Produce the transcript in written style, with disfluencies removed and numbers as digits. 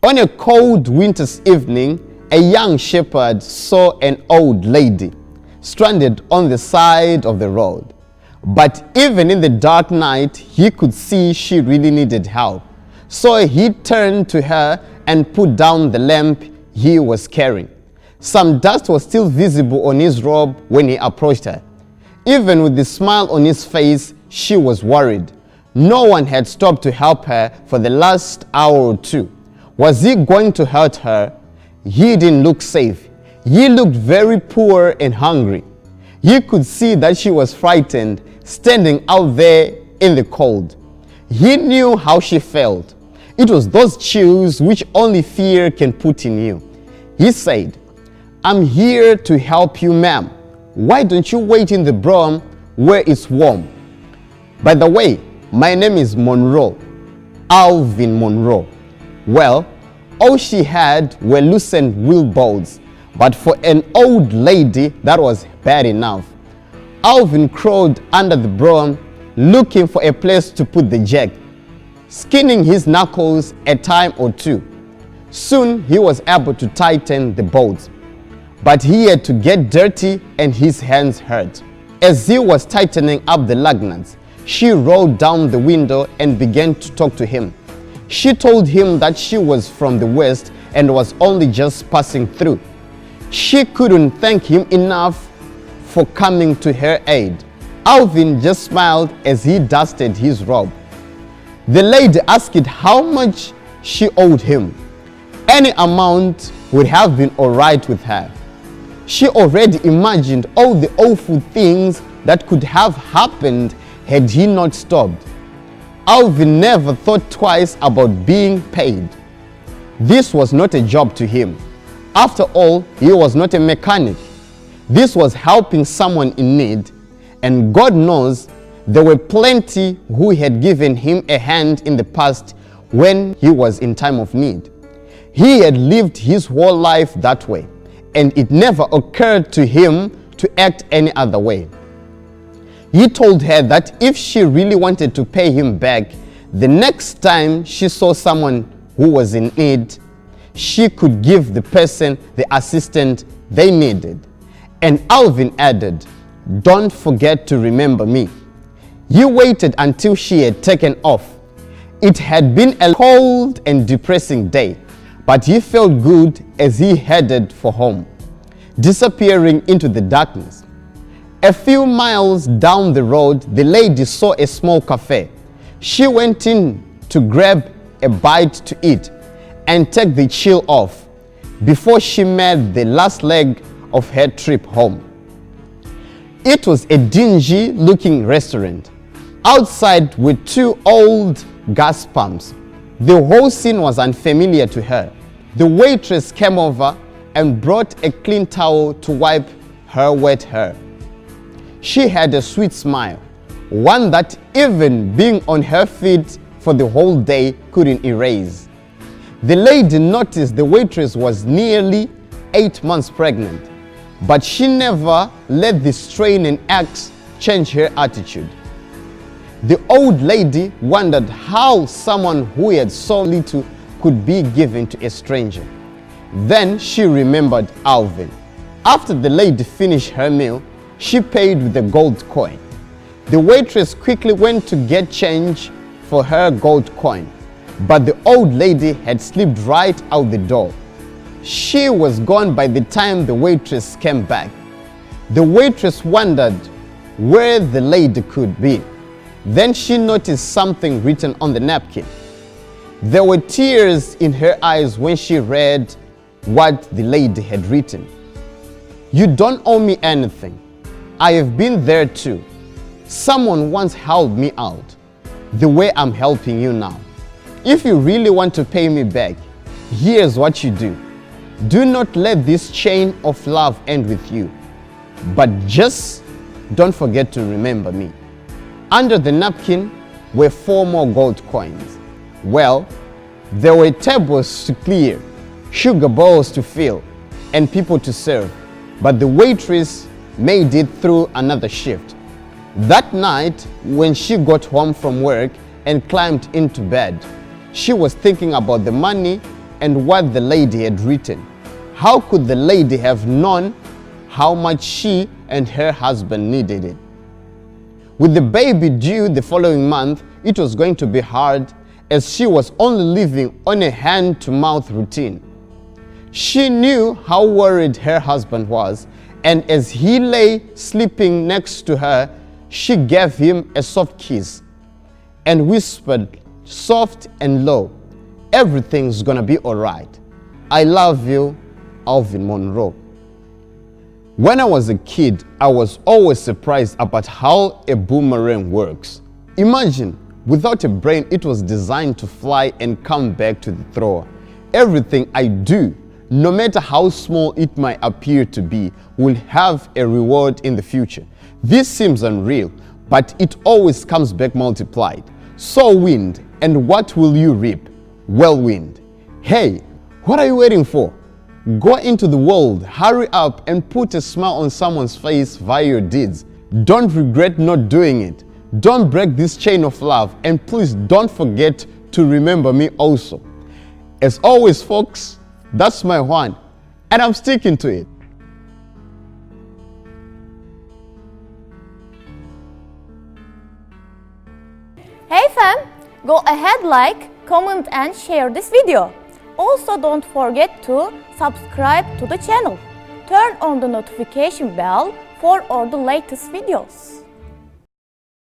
On a cold winter's evening, a young shepherd saw an old lady stranded on the side of the road. But even in the dark night, he could see she really needed help. So he turned to her and put down the lamp he was carrying. Some dust was still visible on his robe when he approached her. Even with the smile on his face, she was worried. No one had stopped to help her for the last hour or two. Was he going to hurt her? He didn't look safe. He looked very poor and hungry. He could see that she was frightened, standing out there in the cold. He knew how she felt. It was those chills which only fear can put in you. He said, "I'm here to help you, ma'am. Why don't you wait in the brougham where it's warm? By the way, my name is Monroe, Alvin Monroe." Well, all she had were loosened wheel bolts, but for an old lady, that was bad enough. Alvin crawled under the brougham, looking for a place to put the jack, skinning his knuckles a time or two. Soon he was able to tighten the bolts, but he had to get dirty and his hands hurt. As he was tightening up the lugnuts, she rolled down the window and began to talk to him. She told him that she was from the West and was only just passing through. She couldn't thank him enough for coming to her aid. Alvin just smiled as he dusted his robe. The lady asked how much she owed him. Any amount would have been all right with her. She already imagined all the awful things that could have happened had he not stopped. Alvin never thought twice about being paid. This was not a job to him. After all, he was not a mechanic. This was helping someone in need, and God knows there were plenty who had given him a hand in the past when he was in time of need. He had lived his whole life that way, and it never occurred to him to act any other way. He told her that if she really wanted to pay him back, the next time she saw someone who was in need, she could give the person the assistance they needed. And Alvin added, "Don't forget to remember me." He waited until she had taken off. It had been a cold and depressing day, but he felt good as he headed for home, disappearing into the darkness. A few miles down the road, the lady saw a small cafe. She went in to grab a bite to eat and take the chill off before she made the last leg of her trip home. It was a dingy-looking restaurant. Outside were two old gas pumps. The whole scene was unfamiliar to her. The waitress came over and brought a clean towel to wipe her wet hair. She had a sweet smile, one that even being on her feet for the whole day couldn't erase. The lady noticed the waitress was nearly 8 months pregnant, but she never let the strain and acts change her attitude. The old lady wondered how someone who had so little could be given to a stranger. Then she remembered Alvin. After the lady finished her meal, she paid with a gold coin. The waitress quickly went to get change for her gold coin, but the old lady had slipped right out the door. She was gone by the time the waitress came back. The waitress wondered where the lady could be. Then she noticed something written on the napkin. There were tears in her eyes when she read what the lady had written. "You don't owe me anything. I have been there too. Someone once helped me out the way I'm helping you now. If you really want to pay me back, here's what you do. Do not let this chain of love end with you, but just don't forget to remember me." Under the napkin were 4 more gold coins. Well, there were tables to clear, sugar bowls to fill, and people to serve, but the waitress made it through another shift. That night, when she got home from work and climbed into bed, she was thinking about the money and what the lady had written. How could the lady have known how much she and her husband needed it? With the baby due the following month, it was going to be hard as she was only living on a hand-to-mouth routine. She knew how worried her husband was, and as he lay sleeping next to her, she gave him a soft kiss and whispered soft and low, "Everything's gonna be alright. I love you, Alvin Monroe." When I was a kid, I was always surprised about how a boomerang works. Imagine, without a brain, it was designed to fly and come back to the thrower. Everything I do, no matter how small it might appear to be, will have a reward in the future. This seems unreal, but it always comes back multiplied. Sow wind, and what will you reap? Whirlwind. Hey, what are you waiting for? Go into the world, hurry up and put a smile on someone's face via your deeds. Don't regret not doing it. Don't break this chain of love, and please don't forget to remember me also. As always, folks, that's my one, and I'm sticking to it. Hey fam, go ahead, like, comment and share this video. Also don't forget to subscribe to the channel. Turn on the notification bell for all the latest videos.